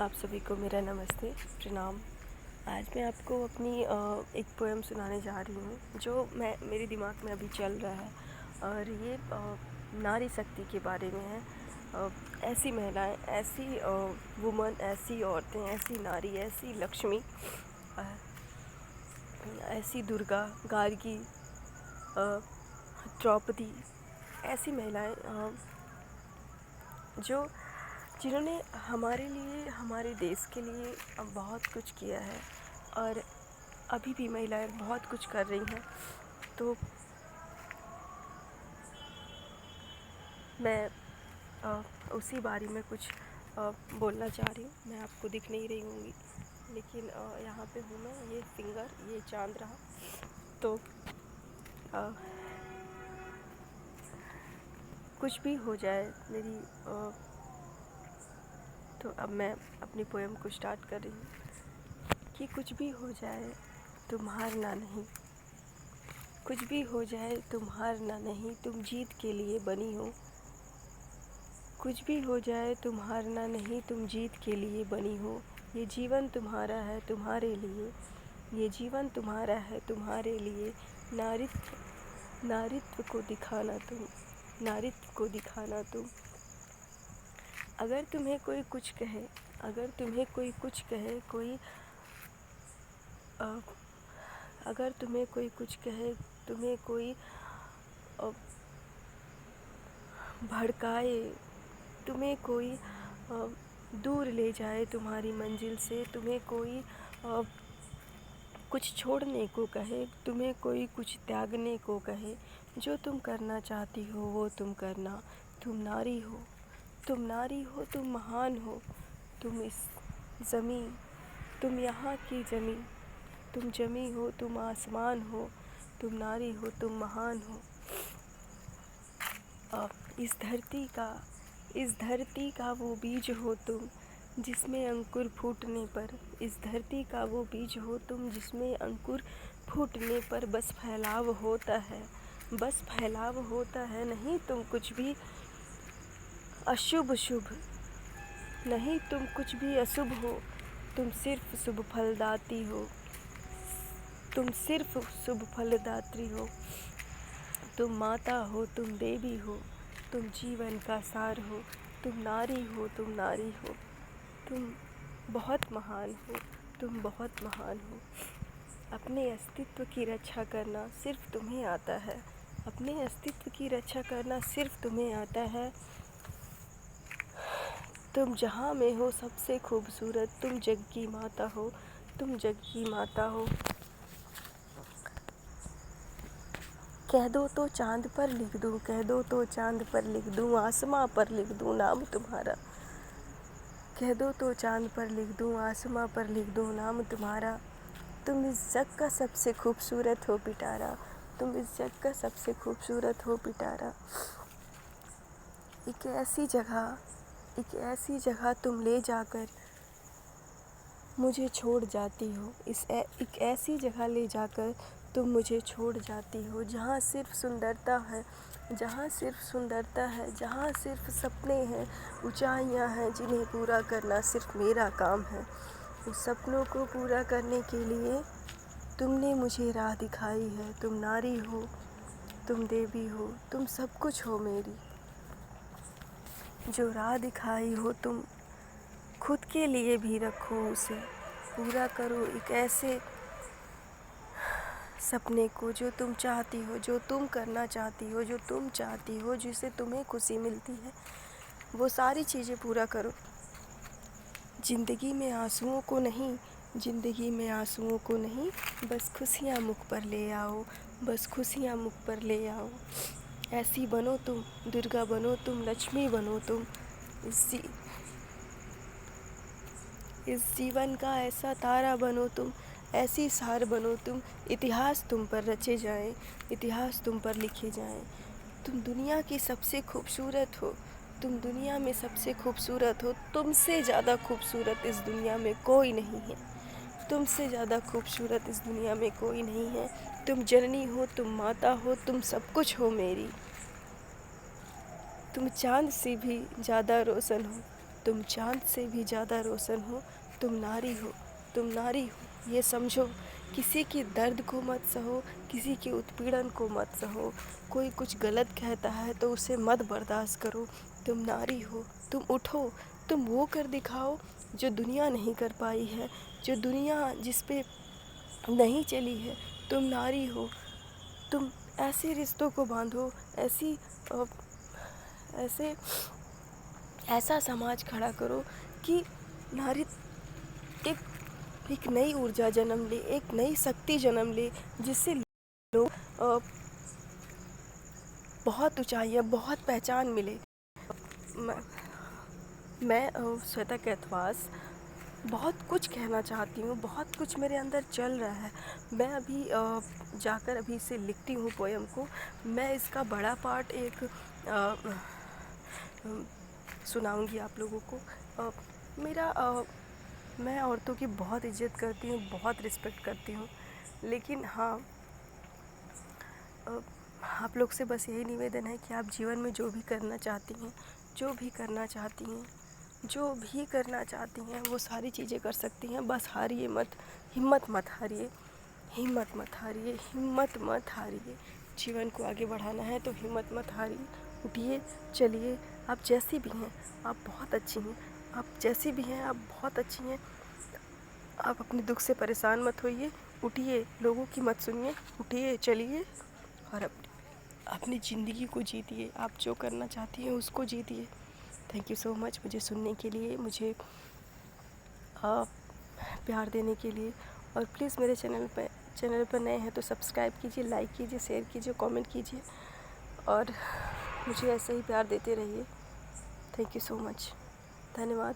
आप सभी को मेरा नमस्ते, प्रणाम। आज मैं आपको अपनी एक पोएम सुनाने जा रही हूँ जो मेरे दिमाग में अभी चल रहा है। और ये नारी शक्ति के बारे में है। ऐसी महिलाएं, ऐसी वुमन, ऐसी औरतें, ऐसी नारी, ऐसी लक्ष्मी, अ, ऐसी दुर्गा, गार्गी, द्रौपदी, ऐसी महिलाएं जिन्होंने हमारे लिए, हमारे देश के लिए बहुत कुछ किया है और अभी भी महिलाएं बहुत कुछ कर रही हैं। तो मैं उसी बारे में कुछ बोलना चाह रही हूँ। मैं आपको दिख नहीं रही होंगी, लेकिन यहाँ पे हूँ मैं। ये फिंगर, ये चांद रहा। तो कुछ भी हो जाए मेरी, तो अब मैं अपनी पोएम को स्टार्ट कर रही हूँ कि कुछ भी हो जाए तुम हारना नहीं, कुछ भी हो जाए तुम हारना नहीं, तुम जीत के लिए बनी हो। कुछ भी हो जाए तुम हारना नहीं, तुम जीत के लिए बनी हो। ये जीवन तुम्हारा है, तुम्हारे लिए, ये जीवन तुम्हारा है, तुम्हारे लिए। नारित्व, नारित्व को दिखाना तुम, नारित्व को दिखाना तुम। अगर तुम्हें कोई कुछ कहे, अगर तुम्हें कोई कुछ कहे, अगर तुम्हें कोई कुछ कहे, तुम्हें कोई भड़काए, तुम्हें कोई दूर ले जाए तुम्हारी मंजिल से, तुम्हें कोई कुछ छोड़ने को कहे, तुम्हें कोई कुछ त्यागने को कहे, जो तुम करना चाहती हो वो तुम करना। तुम नारी हो, तुम नारी हो, तुम महान हो। तुम इस ज़मीं, तुम यहाँ की ज़मीं, तुम जमी हो, तुम आसमान हो। तुम नारी हो, तुम महान हो। इस धरती का वो बीज हो तुम, जिसमें अंकुर फूटने पर, इस धरती का वो बीज हो तुम, जिसमें अंकुर फूटने पर बस फैलाव होता है, बस फैलाव होता है। नहीं तुम कुछ भी अशुभ शुभ, नहीं तुम कुछ भी अशुभ हो, तुम सिर्फ शुभ फलदाती हो, तुम सिर्फ शुभ फलदात्री हो। तुम माता हो, तुम देवी हो, तुम जीवन का सार हो। तुम नारी हो, तुम नारी हो, तुम बहुत महान हो, तुम बहुत महान हो। अपने अस्तित्व की रक्षा करना सिर्फ तुम्हें आता है, अपने अस्तित्व की रक्षा करना सिर्फ तुम्हें आता है। तुम जहाँ में हो सबसे खूबसूरत, तुम जग की माता हो, तुम जग की माता हो। कह दो तो चाँद पर लिख दूँ, कह दो तो चाँद पर लिख दूँ, आसमां पर लिख दूँ नाम तुम्हारा। कह दो तो चाँद पर लिख दूँ, आसमां पर लिख दूँ नाम तुम्हारा। तुम इस जग का सबसे खूबसूरत हो पिटारा, तुम इस जग का सबसे खूबसूरत हो पिटारा। एक ऐसी जगह तुम ले जाकर मुझे छोड़ जाती हो। एक ऐसी जगह ले जाकर तुम मुझे छोड़ जाती हो, जहाँ सिर्फ सुंदरता है, जहाँ सिर्फ सुंदरता है, जहाँ सिर्फ सपने हैं, ऊंचाइयाँ हैं, जिन्हें पूरा करना सिर्फ मेरा काम है। उस सपनों को पूरा करने के लिए तुमने मुझे राह दिखाई है। तुम नारी हो, तुम देवी हो, तुम सब कुछ हो मेरी। जो राह दिखाई हो तुम, खुद के लिए भी रखो उसे, पूरा करो एक ऐसे सपने को जो तुम चाहती हो, जो तुम करना चाहती हो, जो तुम चाहती हो, जिससे तुम्हें खुशी मिलती है, वो सारी चीज़ें पूरा करो। ज़िंदगी में आंसुओं को नहीं, ज़िंदगी में आंसुओं को नहीं, बस खुशियाँ मुख पर ले आओ, बस खुशियाँ मुख पर ले आओ। ऐसी बनो तुम, दुर्गा बनो तुम, लक्ष्मी बनो तुम। इस जीवन का ऐसा तारा बनो तुम, ऐसी सार बनो तुम। इतिहास तुम पर रचे जाएं, इतिहास तुम पर लिखे जाएं। तुम दुनिया की सबसे खूबसूरत हो, तुम दुनिया में सबसे खूबसूरत हो। तुमसे ज़्यादा खूबसूरत इस दुनिया में कोई नहीं है, तुमसे ज़्यादा खूबसूरत इस दुनिया में कोई नहीं है। तुम जननी हो, तुम माता हो, तुम सब कुछ हो मेरी। तुम चाँद से भी ज़्यादा रोशन हो, तुम चाँद से भी ज़्यादा रोशन हो, तुम नारी हो, तुम नारी हो, ये समझो। किसी के दर्द को मत सहो, किसी के उत्पीड़न को मत सहो। कोई कुछ गलत कहता है तो उसे मत बर्दाश्त करो। तुम नारी हो, तुम उठो, तुम वो कर दिखाओ जो दुनिया नहीं कर पाई है, जो दुनिया जिस पे नहीं चली है। तुम नारी हो, तुम ऐसे रिश्तों को बांधो, ऐसे ऐसा समाज खड़ा करो कि नारी एक नई ऊर्जा जन्म ले, एक नई शक्ति जन्म ले, जिससे लोग बहुत ऊंचाइयाँ, बहुत पहचान मिले। मैं श्वेता कैथवास बहुत कुछ कहना चाहती हूँ, बहुत कुछ मेरे अंदर चल रहा है। मैं अभी जाकर अभी इसे लिखती हूँ पोएम को। मैं इसका बड़ा पार्ट एक सुनाऊंगी आप लोगों को। मैं औरतों की बहुत इज़्ज़त करती हूँ, बहुत रिस्पेक्ट करती हूँ, लेकिन हाँ, आप लोग से बस यही निवेदन है कि आप जीवन में जो भी करना चाहती हैं, जो भी करना चाहती हैं वो सारी चीज़ें कर सकती हैं। बस हारिए मत, हिम्मत मत हारिए। जीवन को आगे बढ़ाना है तो हिम्मत मत हारिए, उठिए, चलिए। आप जैसी भी हैं आप बहुत अच्छी हैं, आप जैसी भी हैं आप बहुत अच्छी हैं। आप अपने दुख से परेशान मत होइए, उठिए, लोगों की मत सुनिए, उठिए, चलिए और अपनी ज़िंदगी को जीतिए। आप जो करना चाहती हैं उसको जीतिए। थैंक यू सो मच मुझे सुनने के लिए, मुझे प्यार देने के लिए। और प्लीज़ मेरे चैनल पर नए हैं तो सब्सक्राइब कीजिए, लाइक कीजिए, शेयर कीजिए, कमेंट कीजिए और मुझे ऐसे ही प्यार देते रहिए। थैंक यू सो मच, धन्यवाद।